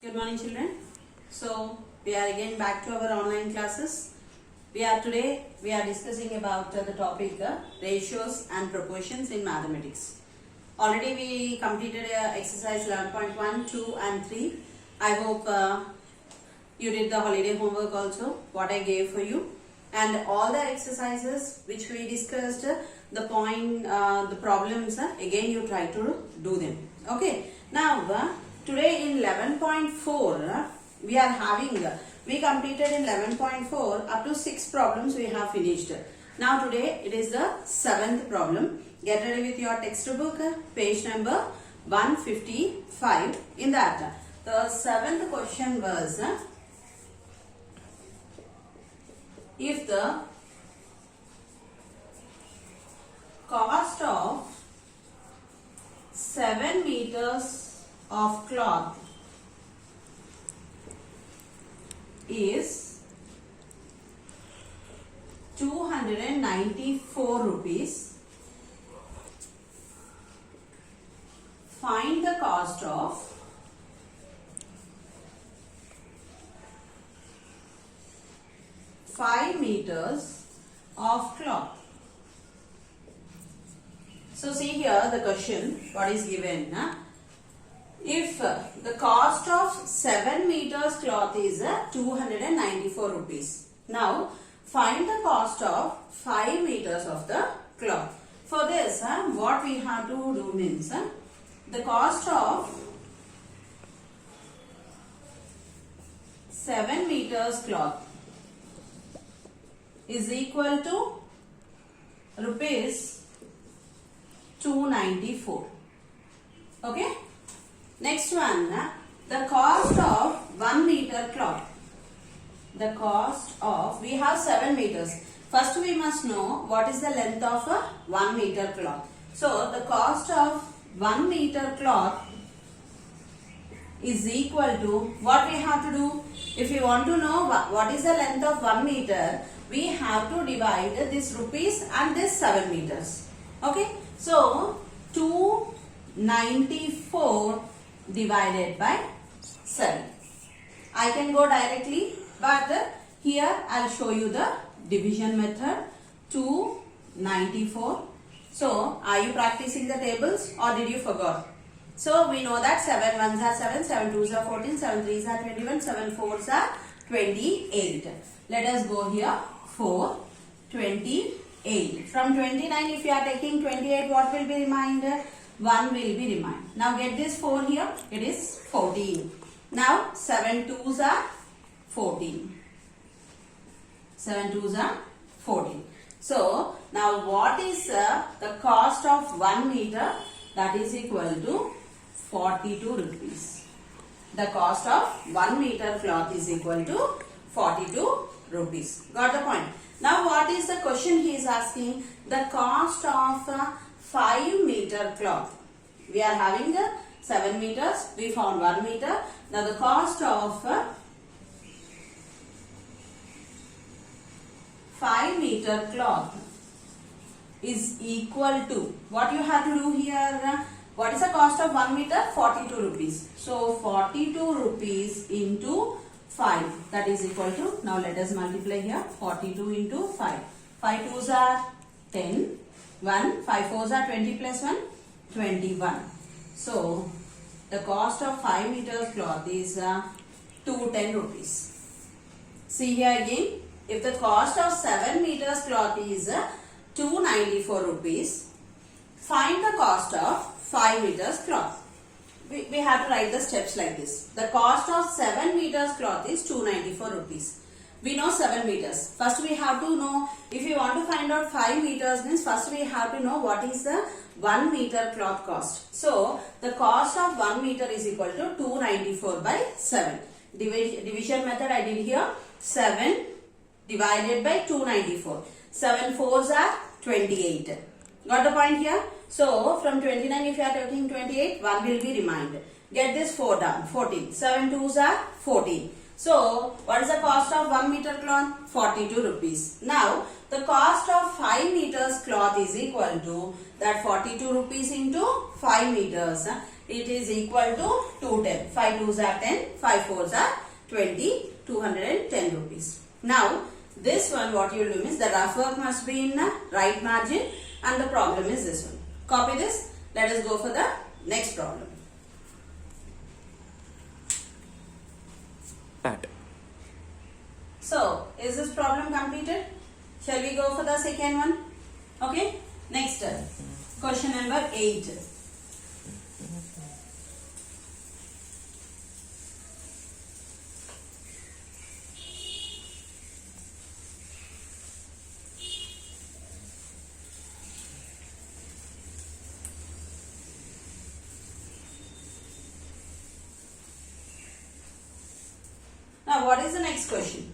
Good morning, children. So we are again back to our online classes. We are discussing about the topic ratios and proportions in mathematics. Already we completed exercise 11.1, 2 and 3. I hope you did the holiday homework also, what I gave for you. And all the exercises which we discussed, the problems, again you try to do them. Okay. Now, today in 11.4, we completed in 11.4 up to 6 problems we have finished. Now today it is the 7th problem. Get ready with your textbook, page number 155. In that, the 7th question was, if the cost of 7 meters of cloth is 294 rupees, find the cost of 5 meters of cloth. So see here the question, what is given. If the cost of 7 meters cloth is 294 rupees. Now find the cost of 5 meters of the cloth. For this, what we have to do means, the cost of 7 meters cloth is equal to rupees 294. Okay. Next one, the cost of 1 meter cloth. The cost of, we have 7 meters. First we must know what is the length of a 1 meter cloth. So the cost of 1 meter cloth is equal to, what we have to do? If you want to know what is the length of 1 meter, we have to divide this rupees and this 7 meters. Okay. So 294 divided by 7. I can go directly, but here I will show you the division method. 294. So are you practicing the tables or did you forgot? So we know that 7 ones are 7, 7 twos are 14, 7 threes are 21, 7 fours are 28. Let us go here. 4, 28. From 29, if you are taking 28, what will be remained? 1 will be remained. Now get this 4 here. It is 14. Now 7 twos are 14. 7 twos are 14. So now what is the cost of 1 meter? That is equal to 42 rupees. The cost of 1 meter cloth is equal to 42 rupees. Got the point? Now what is the question he is asking? The cost of 5 meter cloth. We are having 7 meters. We found 1 meter. Now the cost of 5 meter cloth is equal to, what you have to do here? What is the cost of 1 meter? 42 rupees. So 42 rupees into 5, that is equal to, now let us multiply here, 42 into 5. 5 twos are 10, 1, 5 fours are 20 plus 1, 21. So the cost of 5 meters cloth is 210 rupees. See here again, if the cost of 7 meters cloth is 294 rupees, find the cost of 5 meters cloth. We have to write the steps like this. The cost of 7 meters cloth is 294 rupees. We know 7 meters. First we have to know, if you want to find out 5 meters means first we have to know what is the 1 meter cloth cost. So the cost of 1 meter is equal to 294 by 7. Division method I did here. 7 divided by 294. 7 fours are 28. Got the point here? So from 29, if you are taking 28, 1 will be remained. Get this 4 down. 14. 7 twos are 14. So what is the cost of 1 meter cloth? 42 rupees. Now the cost of 5 meters cloth is equal to that 42 rupees into 5 meters. it is equal to 210. 5 2s are 10, 5 4s are 20, 210 rupees. Now, this one what you will do is the rough work must be in the right margin and the problem is this one. Copy this. Let us go for the next problem. Pat. So, is this problem completed? Shall we go for the second one? Okay. Next, question number 8. Now, what is the next question?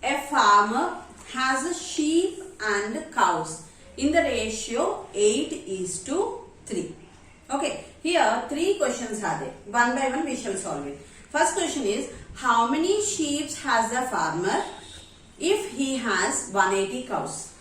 A farmer has a sheep and cows in the ratio 8:3. Okay, here 3 questions are there. One by one we shall solve it. First question is, how many sheep has the farmer if he has 180 cows?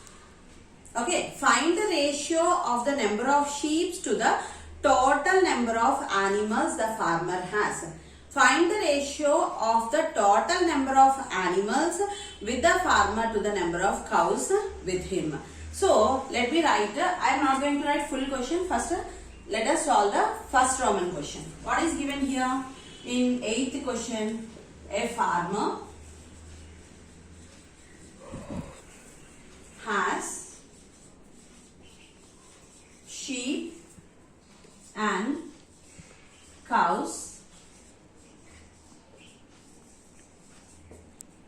Okay, find the ratio of the number of sheep to the total number of animals the farmer has. Find the ratio of the total number of animals with the farmer to the number of cows with him. So, let me write, I am not going to write full question. First, let us solve the first Roman question. What is given here? In 8th question, a farmer has sheep and cows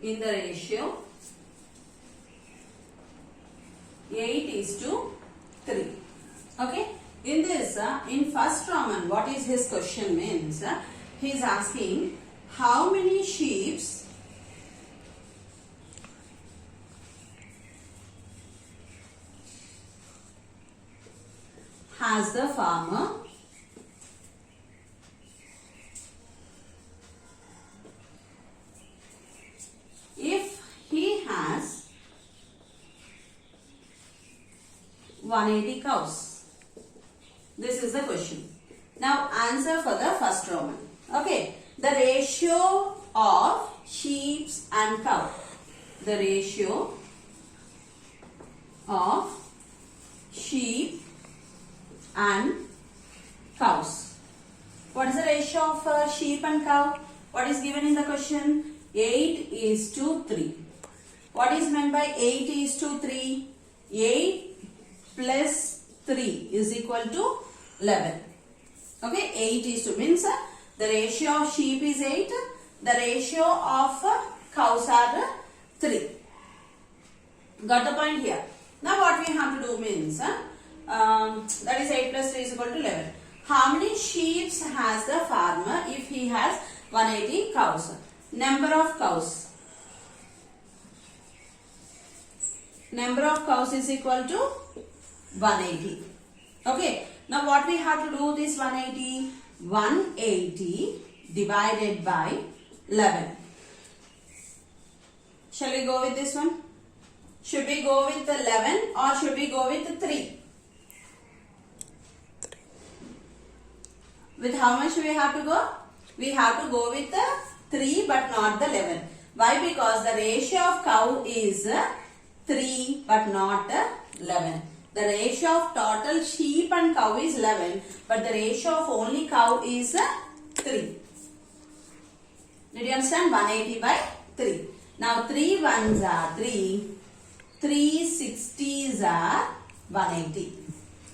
in the ratio 8:3. Okay. In this, in first Roman, what is his question means? He is asking how many sheep has the farmer if he has 180 cows. This is the question. Now answer for the first Roman. Okay. The ratio of sheep and cow. The ratio of sheep and cows. What is the ratio of sheep and cow? What is given in the question? 8:3. What is meant by 8:3? 8 plus 3 is equal to 11. Okay, 8:2 means the ratio of sheep is 8. The ratio of cows are 3. Got the point here? Now what we have to do means that is 8 plus 3 is equal to 11. How many sheep has the farmer if he has 180 cows? Number of cows. Number of cows is equal to 180. Okay. Now what we have to do this 180? 180 divided by 11. Shall we go with this one? Should we go with 11 or should we go with 3? With how much we have to go? We have to go with 3 but not the 11. Why? Because the ratio of cow is 3 but not 11. The ratio of total sheep and cow is 11 but the ratio of only cow is 3. Did you understand? 180 by 3. Now 3 ones are 3. 3 60s are 180.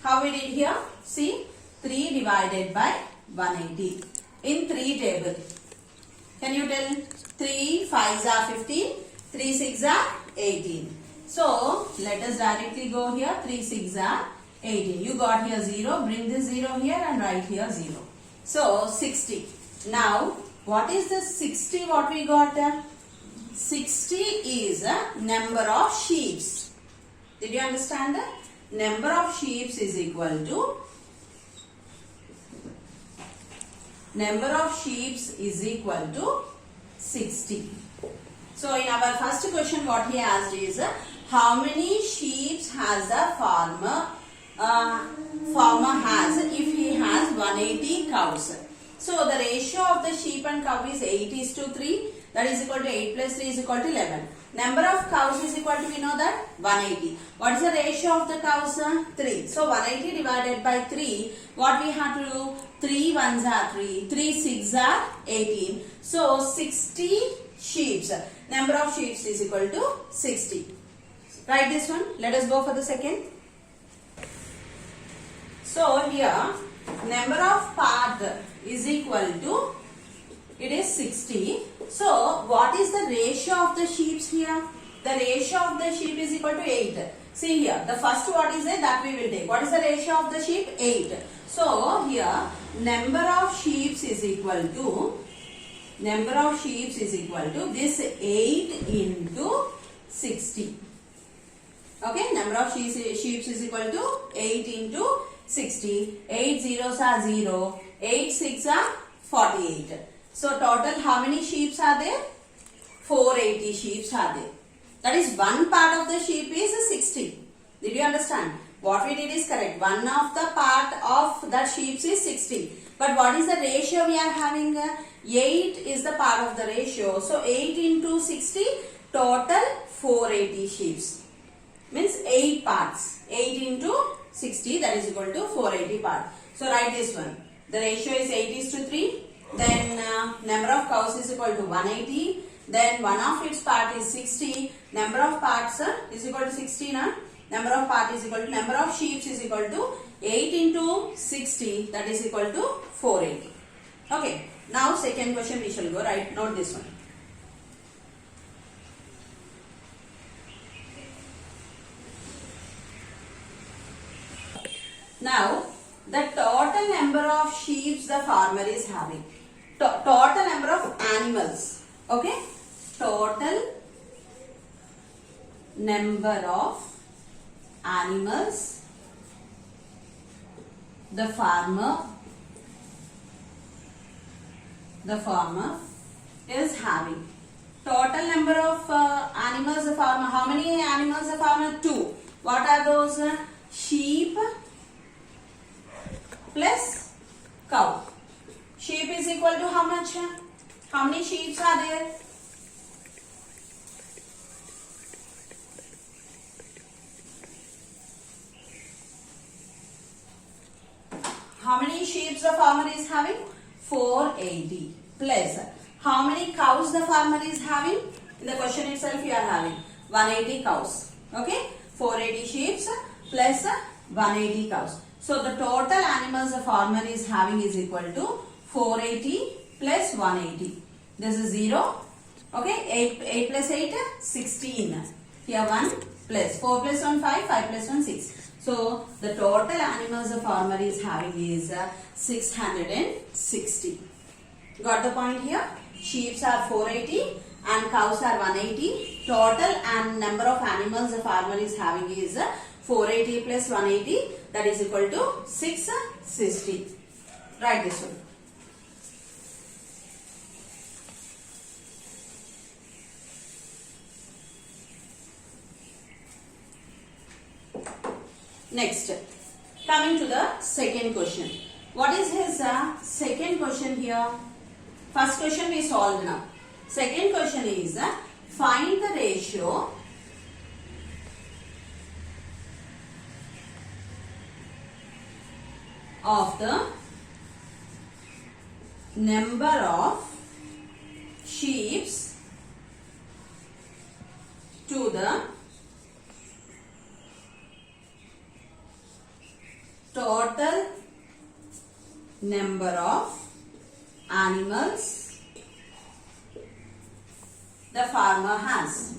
How we did here? See, 3 divided by 180 in 3 table. Can you tell? 3 5s are 15, 3 6 are 18. So, let us directly go here. 3 6 are 18. You got here 0. Bring this 0 here and write here 0. So, 60. Now, what is the 60 what we got there? 60 is a number of sheep. Did you understand that? Number of sheep is equal to number of sheep is equal to 60. So in our first question what he asked is how many sheep has the farmer farmer has if he has 180 cows. So the ratio of the sheep and cow is 8:3. That is equal to 8 plus 3 is equal to 11. Number of cows is equal to, we know that, 180. What is the ratio of the cows? 3. So 180 divided by 3. What we have to do? 3 ones are 3. 3 6 are 18. So 60 sheep. Number of sheep is equal to 60. Write this one. Let us go for the second. So here number of part is equal to, it is 60. So what is the ratio of the sheep here? The ratio of the sheep is equal to 8. See here, the first what is there, that we will take. What is the ratio of the sheep? 8. So here number of sheep is equal to this 8 into 60. Okay, number of sheep is equal to 8 into 60. 8 zeros are 0. 8 6 are 48. So total how many sheep are there? 480 sheep are there. That is one part of the sheep is 60. Did you understand? What we did is correct. One of the part of that sheep is 60. But what is the ratio we are having? 8 is the part of the ratio. So 8 into 60, total 480 sheep. Means 8 parts. 8 into 60, that is equal to 480 parts. So write this one. The ratio is 8:3. Then number of cows is equal to 180. Then one of its part is 60. Number of parts is equal to 60. Number of part is equal to number of sheep is equal to 8 into 60. That is equal to 480. Okay. Now second question we shall go. Right. Note this one. Now the total number of sheep the farmer is having. Total number of animals. Okay. Total number of animals the farmer is having. Total number of animals the farmer. How many animals the farmer? 2. What are those? Sheep plus cow. Sheep is equal to how much? How many sheep are there? How many sheep the farmer is having? 480 plus. How many cows the farmer is having? In the question itself you are having 180 cows. Okay? 480 sheep plus 180 cows. So the total animals the farmer is having is equal to 480 plus 180. This is 0. Okay? 8 plus 8, 16. Here 1 plus 4 plus 1, 5, 5 plus 1, 6. So the total animals the farmer is having is 660. Got the point here? Sheep are 480 and cows are 180. Total and number of animals the farmer is having is 480 plus 180, that is equal to 660. Write this one. Next, coming to the second question. What is his second question here? First question we solved now. Second question is find the ratio of the number of sheep to the total number of animals the farmer has.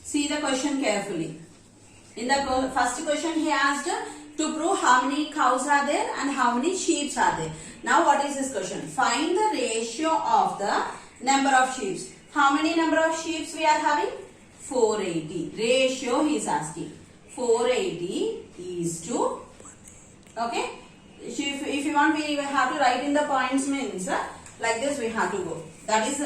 See the question carefully. In the first question he asked to prove how many cows are there and how many sheep are there. Now what is this question? Find the ratio of the number of sheep. How many number of sheep we are having? 480. Ratio he is asking. 480 is to, okay. If you want, we have to write in the points, means like this we have to go. That is,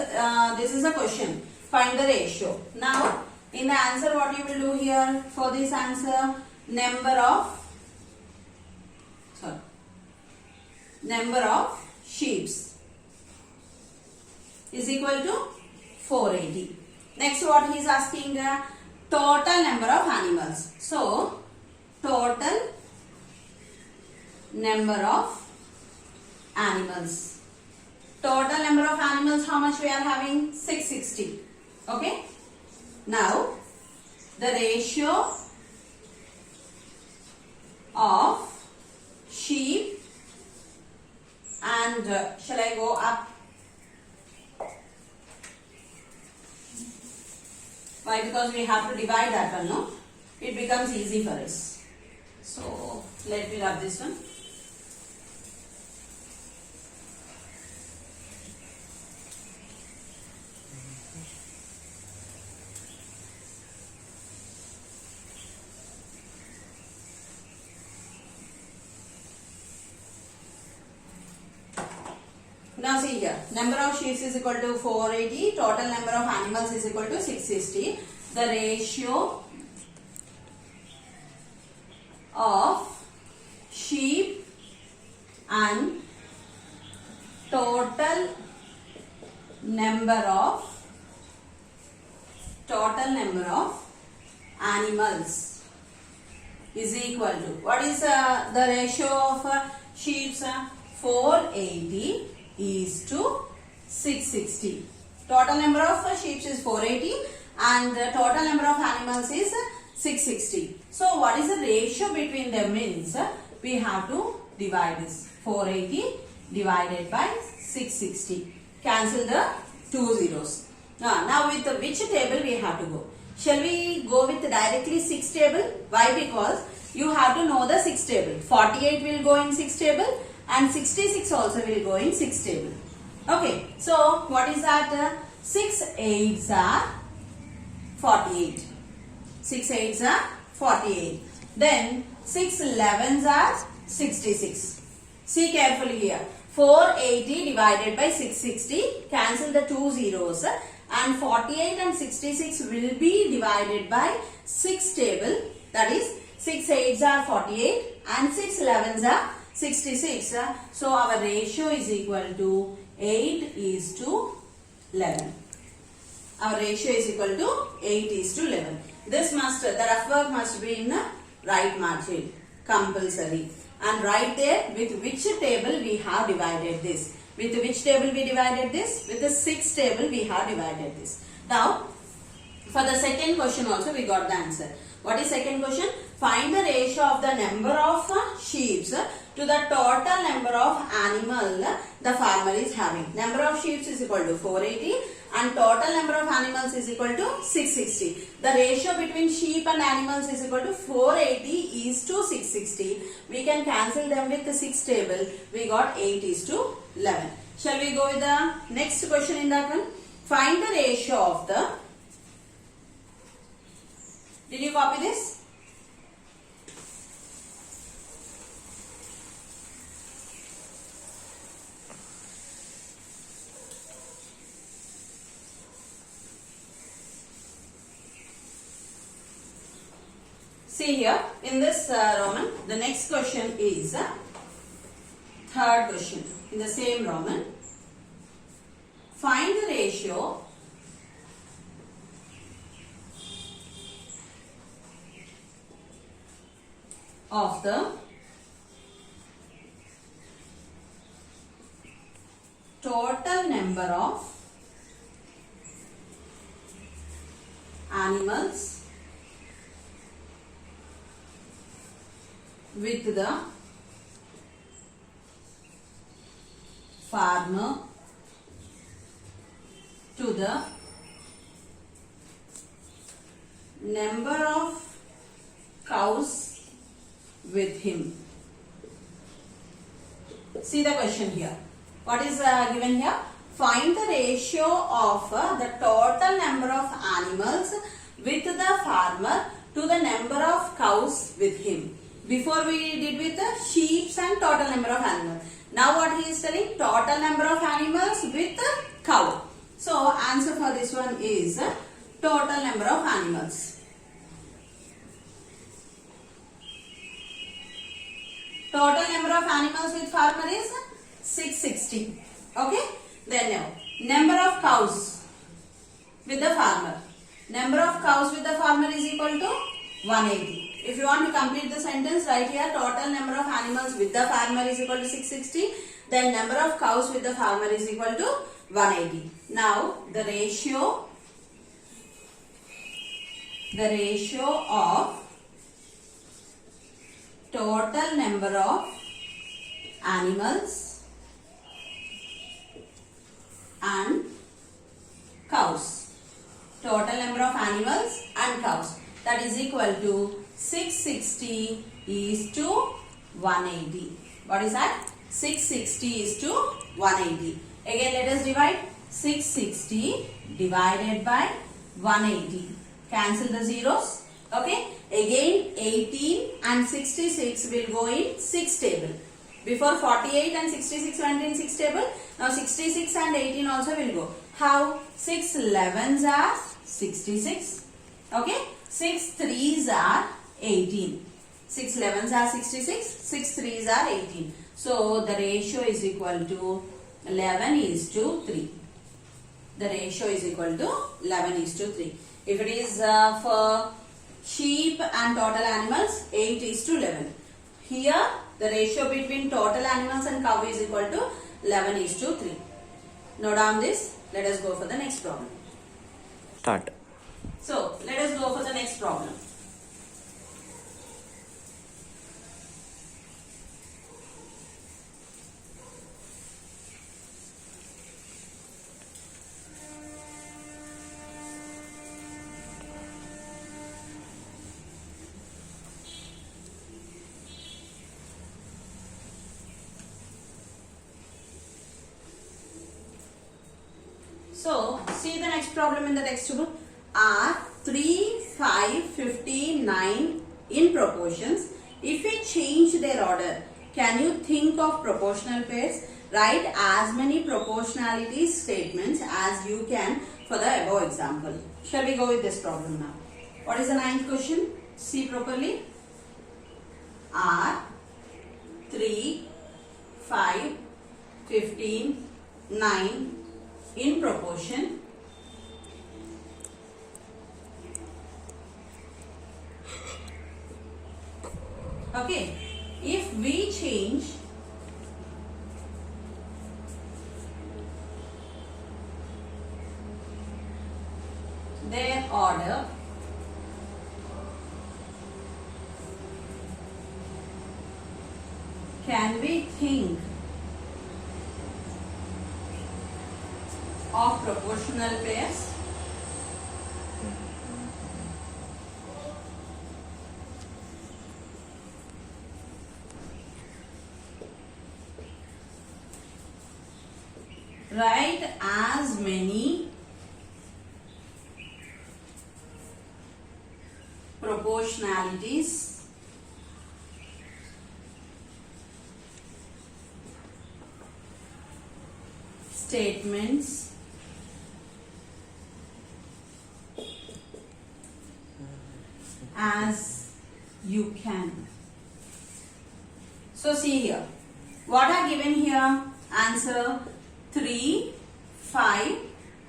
this is a question. Find the ratio. Now, in the answer, what you will do here for this answer? Number of number of sheep is equal to 480. Next, what he is asking? Total number of animals. So, total number of animals. Total number of animals, how much we are having? 660. Okay. Now, the ratio of sheep and shall I go up? Why? Because we have to divide that one, no? It becomes easy for us. So, let me rub this one. Now see here, number of sheep is equal to 480, total number of animals is equal to 660. The ratio of sheep and total number of animals is equal to, what is the ratio of sheep? 480 is to 660. Total number of sheep is 480 and the total number of animals is 660. So what is the ratio between them means we have to divide this. 480 divided by 660. Cancel the two zeros. Now with which table we have to go? Shall we go with directly 6 table? Why? Because you have to know the 6 table. 48 will go in 6 table. And 66 also will go in 6 table. Okay. So, what is that? 6 8s are 48. 6 8s are 48. Then 6 11s are 66. See carefully here. 480 divided by 660. Cancel the two zeros. And 48 and 66 will be divided by 6 table. That is 6 8s are 48 and 6 11s are 66. So our ratio is equal to 8 is to 11. Our ratio is equal to 8 is to 11. This must, the rough work must be in the right margin. Compulsory. And right there with which table we have divided this. With which table we divided this? With the 6 table we have divided this. Now, for the second question also we got the answer. What is second question? Find the ratio of the number of sheep to the total number of animal the farmer is having. Number of sheep is equal to 480 and total number of animals is equal to 660. The ratio between sheep and animals is equal to 480 is to 660. We can cancel them with the 6 table. We got 8 is to 11. Shall we go with the next question in that one? Find the ratio of the... Did you copy this? See here, in this Roman, the next question is third question in the same Roman. Find the ratio of the total number of animals with the farmer to the number of cows with him. See the question here. What is given here? Find the ratio of the total number of animals with the farmer to the number of cows with him. Before we did with the sheep and total number of animals. Now what he is telling? Total number of animals with the cow. So answer for this one is total number of animals. Total number of animals with farmer is 660. Okay. Then now, number of cows with the farmer. Number of cows with the farmer is equal to 180. If you want to complete the sentence, write here total number of animals with the farmer is equal to 660. Then number of cows with the farmer is equal to 180. Now the ratio of total number of animals and cows. Total number of animals and cows, that is equal to 660 is to 180. What is that? 660 is to 180. Again let us divide 660 divided by 180. Cancel the zeros. Okay. Again 18 and 66 will go in 6 table. Before 48 and 66 went in 6 table. Now 66 and 18 also will go. How? 6 11s are 66. Okay. 6 3s are 18. 6 11s are 66. 6 3s are 18. So the ratio is equal to 11 is to 3. The ratio is equal to 11 is to 3. If it is for sheep and total animals, 8 is to 11. Here the ratio between total animals and cow is equal to 11 is to 3. Note down this. Let us go for the next problem. Start. So let us go for the next problem. So, see the next problem in the textbook. Are 3, 5, 15, 9 in proportions? If we change their order, can you think of proportional pairs? Write as many proportionality statements as you can for the above example. Shall we go with this problem now? What is the ninth question? See properly. Are 3, 5, 15, 9 in proportion? Okay, if we change their order, can we think of proportional pairs? Write as many proportionalities statements as you can. So see here, what are given here? Answer 3, 5,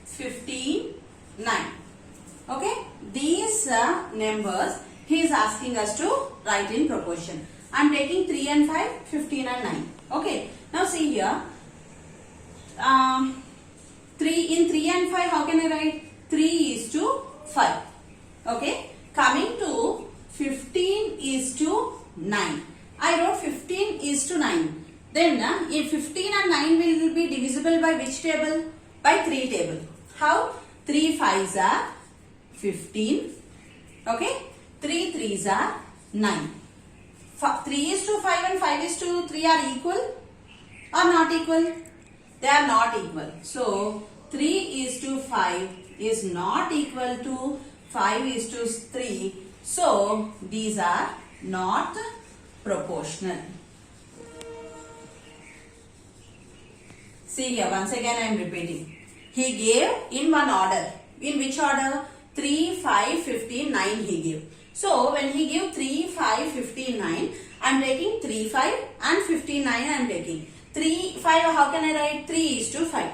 15, 9. Okay, these numbers he is asking us to write in proportion. I am taking 3 and 5, 15 and 9. Okay, now see here, 3 and 5, how can I write? 3 is to 5. Okay, coming to 15 is to 9. I wrote 15 is to 9. Then if 15 and 9 will be divisible by which table? By 3 table. How? 3 5s are 15. Okay, 3 3s are 9. 3 is to 5 and 5 is to 3 are equal or not equal? They are not equal. So 3 is to 5 is not equal to 5 is to 3. So these are not proportional. See here, once again I am repeating. He gave in one order. In which order? 3, 5, 15, 9 he gave. So when he gave 3, 5, 15, 9, I am taking 3, 5 and 15, 9 I am taking. 3, 5, how can I write? 3 is to 5.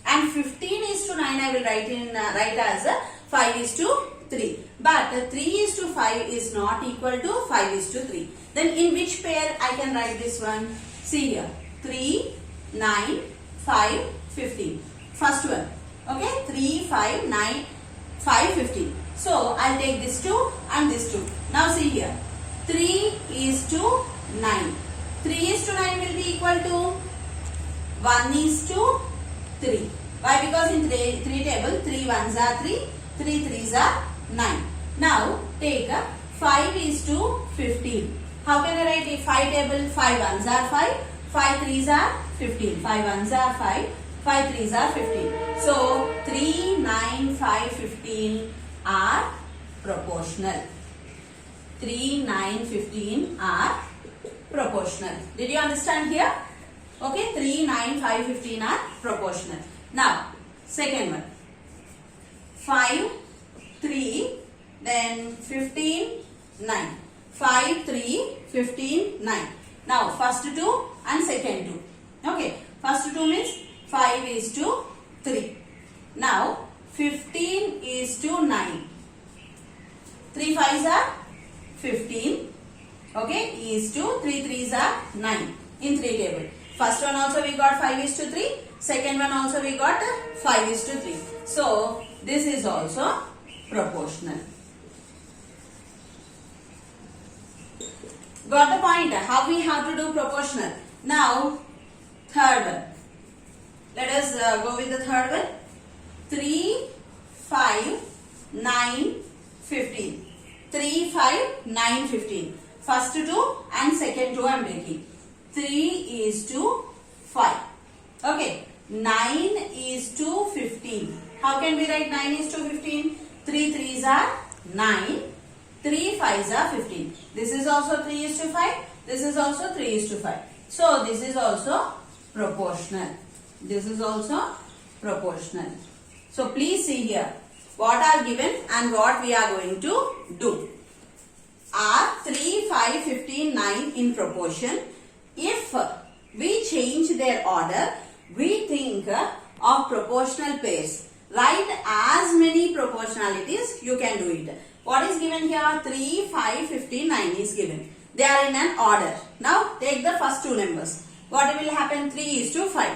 And 15 is to 9 I will write as 5 is to 3. But 3 is to 5 is not equal to 5 is to 3. Then in which pair I can write this one? See here. 3, 9, 5, 15. First one. Okay. 3, 5, 9, 5, 15. So I'll take this 2 and this 2. Now see here. 3 is to 9. 3 is to 9 will be equal to 1 is to 3. Why? Because in 3 table 3 ones are 3, 3 threes are 9. Now take 5 is to 15. How can I write a 5 table? 5 ones are 5, 5 threes are 15. 5 ones are 5, 5 threes are 15. So 3, 9, 5, 15 are proportional. 3, 9, 15 are proportional. Did you understand here? Okay, 3, 9, 5, 15 are proportional. Now, second one. 5, 3, then 15, 9. 5, 3, 15, 9. Now, first 2 and second 2. Okay, first 2 means 5 is to 3. Now, 15 is to 9. 3 5s are 15. Okay, is to 3 3s are 9 in 3 table. First one also we got 5 is to 3. Second one also we got 5 is to 3. So, this is also proportional. Got the point? How we have to do proportional? Now, third one. Let us go with the third one. 3, 5, 9, 15. 3, 5, 9, 15. First 2 and second 2 I am taking. 3 is to 5. Okay. 9 is to 15. How can we write 9 is to 15? 3 3s are 9. 3 5s are 15. This is also 3 is to 5. This is also 3 is to 5. So, this is also proportional. This is also proportional. So, please see here what are given and what we are going to do. Are 3, 5, 15, 9 in proportion? If we change their order, we think of proportional pairs. Write as many proportionalities you can do it. What is given here? 3, 5, 15, 9 is given. They are in an order. Now take the first two numbers. What will happen? 3 is to 5.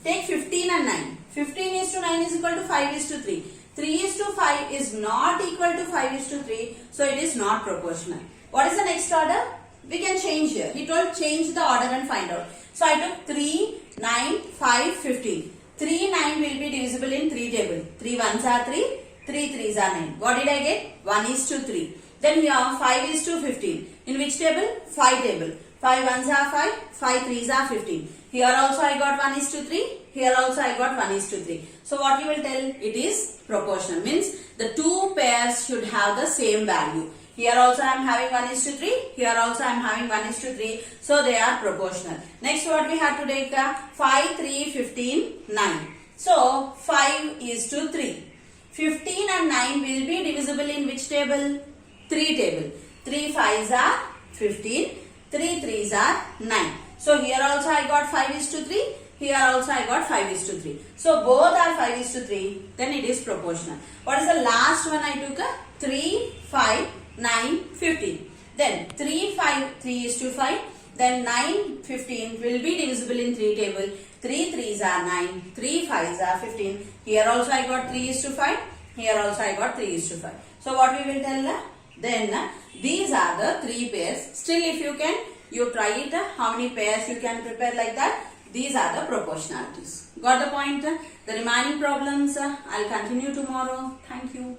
Take 15 and 9. 15 is to 9 is equal to 5 is to 3. 3 is to 5 is not equal to 5 is to 3. So it is not proportional. What is the next order? We can change here. He told change the order and find out. So I took 3, 9, 5, 15. 3, 9 will be divisible in 3 table. 3 ones are 3, 3 3s are 9. What did I get? 1 is to 3. Then here 5 is to 15. In which table? 5 table. 5 ones are 5, 5 3s are 15. Here also I got 1 is to 3. Here also I got 1 is to 3. So what you will tell? It is proportional. Means the two pairs should have the same value. Here also I am having 1 is to 3. Here also I am having 1 is to 3. So they are proportional. Next what we have to take? 5, 3, 15, 9. So 5 is to 3. 15 and 9 will be divisible in which table? 3 table. 3 5s are 15. 3 3s are 9. So here also I got 5 is to 3. Here also I got 5 is to 3. So both are 5 is to 3. Then it is proportional. What is the last one I took? 3, 5, 9, 15. Then 3, 5, 3 is to 5. Then 9, 15 will be divisible in 3 table. 3 3s are 9. 3 5s are 15. Here also I got 3 is to 5. Here also I got 3 is to 5. So what we will tell? Then these are the 3 pairs. Still if you can, you try it. How many pairs you can prepare like that? These are the proportionalities. Got the point? The remaining problems I'll continue tomorrow. Thank you.